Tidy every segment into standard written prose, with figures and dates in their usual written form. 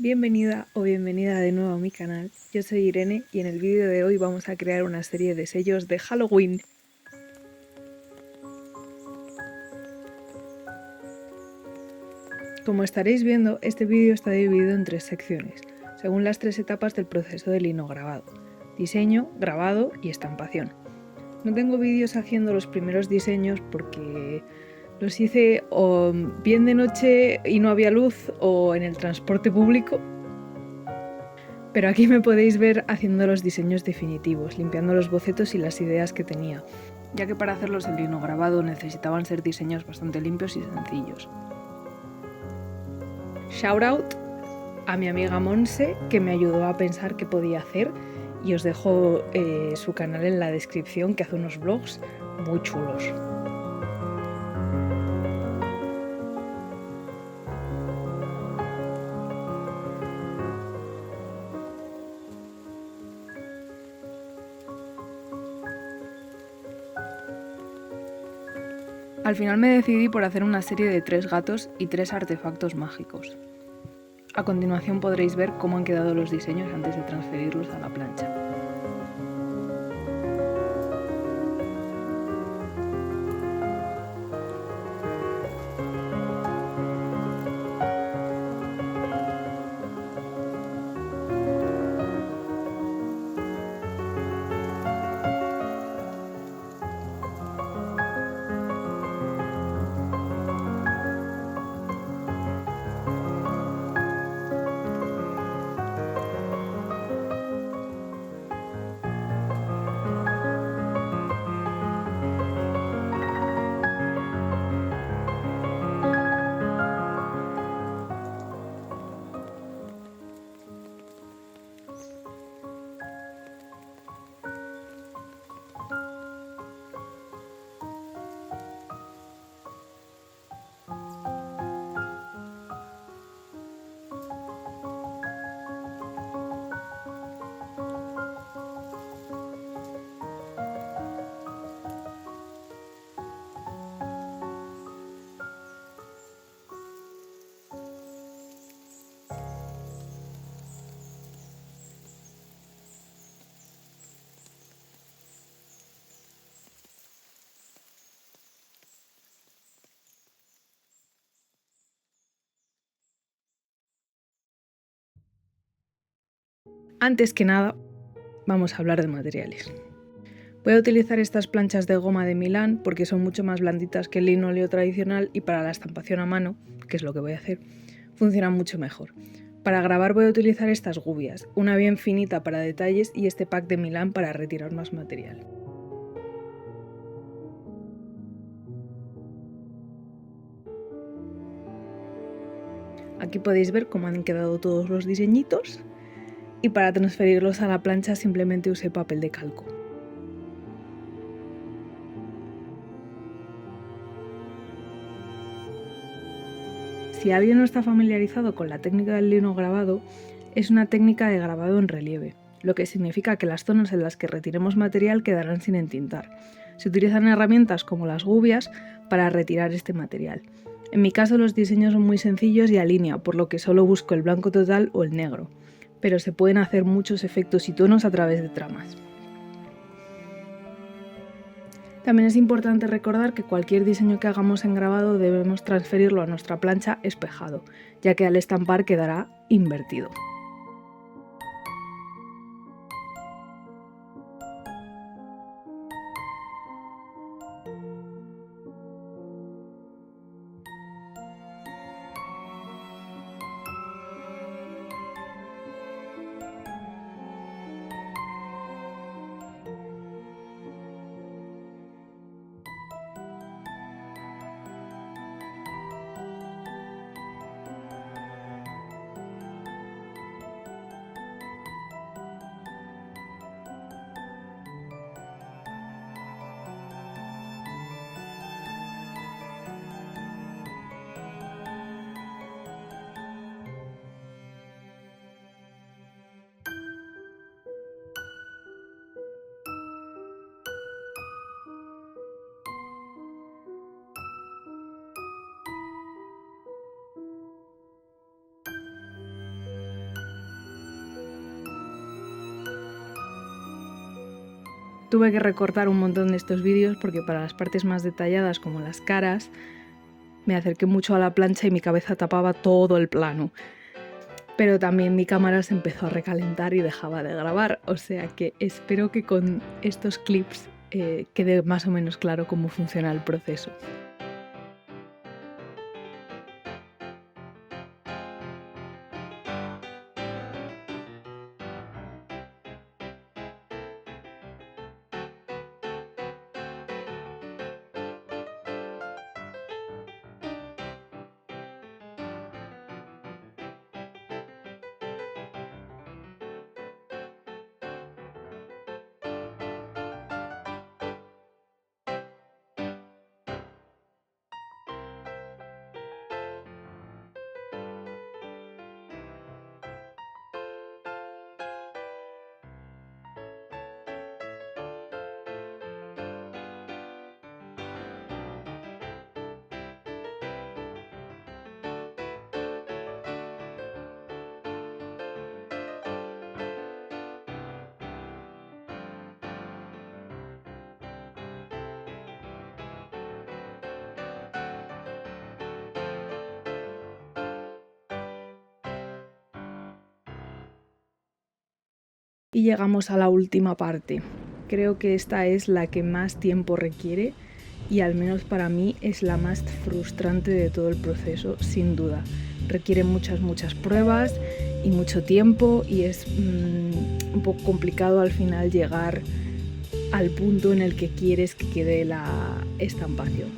Bienvenida o bienvenida de nuevo a mi canal, yo soy Irene y en el vídeo de hoy vamos a crear una serie de sellos de Halloween. Como estaréis viendo, este vídeo está dividido en 3 secciones, según las 3 etapas del proceso de linograbado: diseño, grabado y estampación. No tengo vídeos haciendo los primeros diseños porque los hice o bien de noche y no había luz o en el transporte público. Pero aquí me podéis ver haciendo los diseños definitivos, limpiando los bocetos y las ideas que tenía, ya que para hacerlos en linograbado necesitaban ser diseños bastante limpios y sencillos. Shout out a mi amiga Monse, que me ayudó a pensar qué podía hacer, y os dejo su canal en la descripción, que hace unos vlogs muy chulos. Al final me decidí por hacer una serie de 3 gatos y 3 artefactos mágicos. A continuación podréis ver cómo han quedado los diseños antes de transferirlos a la plancha. Antes que nada, vamos a hablar de materiales. Voy a utilizar estas planchas de goma de Milán porque son mucho más blanditas que el linóleo tradicional y para la estampación a mano, que es lo que voy a hacer, funcionan mucho mejor. Para grabar voy a utilizar estas gubias, una bien finita para detalles y este pack de Milán para retirar más material. Aquí podéis ver cómo han quedado todos los diseñitos y para transferirlos a la plancha simplemente usé papel de calco. Si alguien no está familiarizado con la técnica del linograbado, es una técnica de grabado en relieve, lo que significa que las zonas en las que retiremos material quedarán sin entintar. Se utilizan herramientas como las gubias para retirar este material. En mi caso los diseños son muy sencillos y a línea, por lo que solo busco el blanco total o el negro, pero se pueden hacer muchos efectos y tonos a través de tramas. También es importante recordar que cualquier diseño que hagamos en grabado debemos transferirlo a nuestra plancha espejado, ya que al estampar quedará invertido. Tuve que recortar un montón de estos vídeos porque para las partes más detalladas, como las caras, me acerqué mucho a la plancha y mi cabeza tapaba todo el plano. Pero también mi cámara se empezó a recalentar y dejaba de grabar, o sea que espero que con estos clips quede más o menos claro cómo funciona el proceso. Y llegamos a la última parte. Creo que esta es la que más tiempo requiere y al menos para mí es la más frustrante de todo el proceso, sin duda. Requiere muchas pruebas y mucho tiempo y es un poco complicado al final llegar al punto en el que quieres que quede la estampación.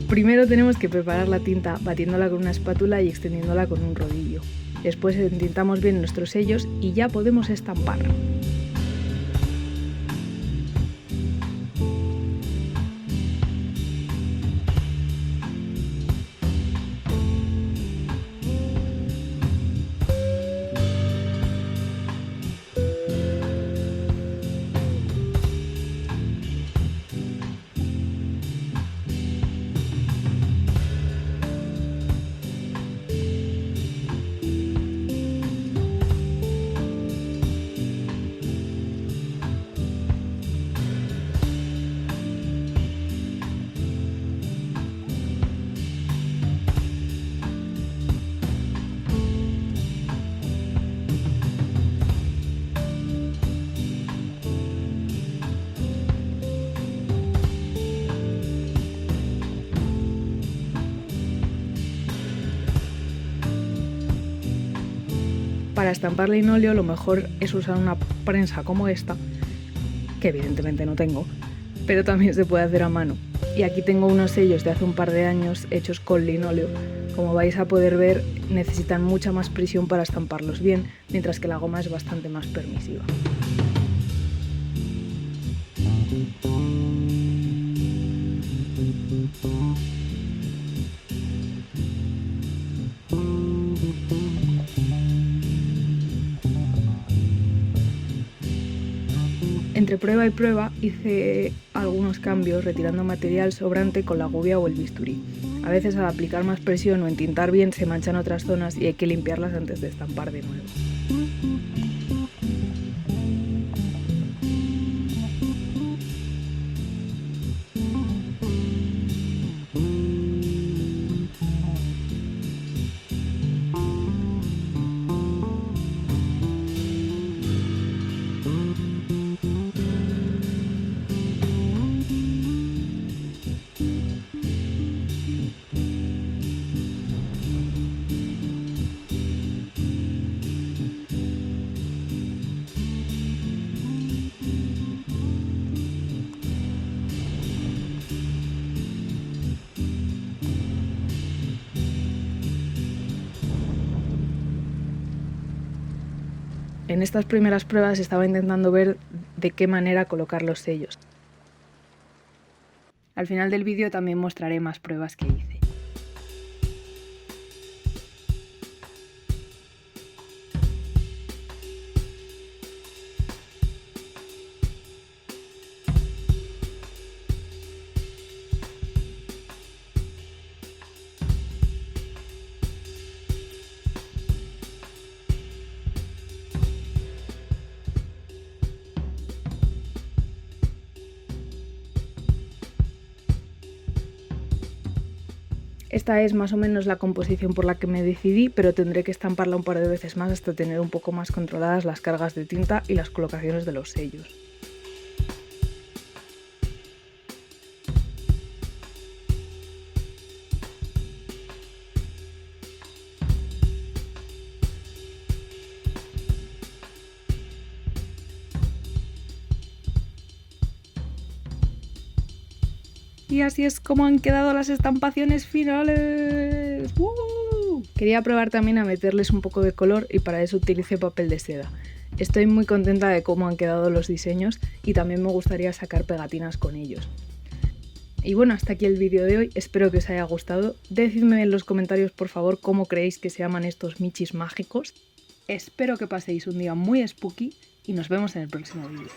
Primero tenemos que preparar la tinta batiéndola con una espátula y extendiéndola con un rodillo. Después entintamos bien nuestros sellos y ya podemos estampar. Para estampar linóleo lo mejor es usar una prensa como esta, que evidentemente no tengo, pero también se puede hacer a mano. Y aquí tengo unos sellos de hace un par de años hechos con linóleo. Como vais a poder ver, necesitan mucha más presión para estamparlos bien, mientras que la goma es bastante más permisiva. Entre prueba y prueba hice algunos cambios retirando material sobrante con la gubia o el bisturí. A veces al aplicar más presión o entintar bien se manchan otras zonas y hay que limpiarlas antes de estampar de nuevo. En estas primeras pruebas estaba intentando ver de qué manera colocar los sellos. Al final del vídeo también mostraré más pruebas que hice. Esta es más o menos la composición por la que me decidí, pero tendré que estamparla un par de veces más hasta tener un poco más controladas las cargas de tinta y las colocaciones de los sellos. Y así es como han quedado las estampaciones finales. ¡Woo! Quería probar también a meterles un poco de color y para eso utilicé papel de seda. Estoy muy contenta de cómo han quedado los diseños y también me gustaría sacar pegatinas con ellos. Y bueno, hasta aquí el vídeo de hoy, espero que os haya gustado. Decidme en los comentarios por favor cómo creéis que se llaman estos michis mágicos. Espero que paséis un día muy spooky y nos vemos en el próximo vídeo.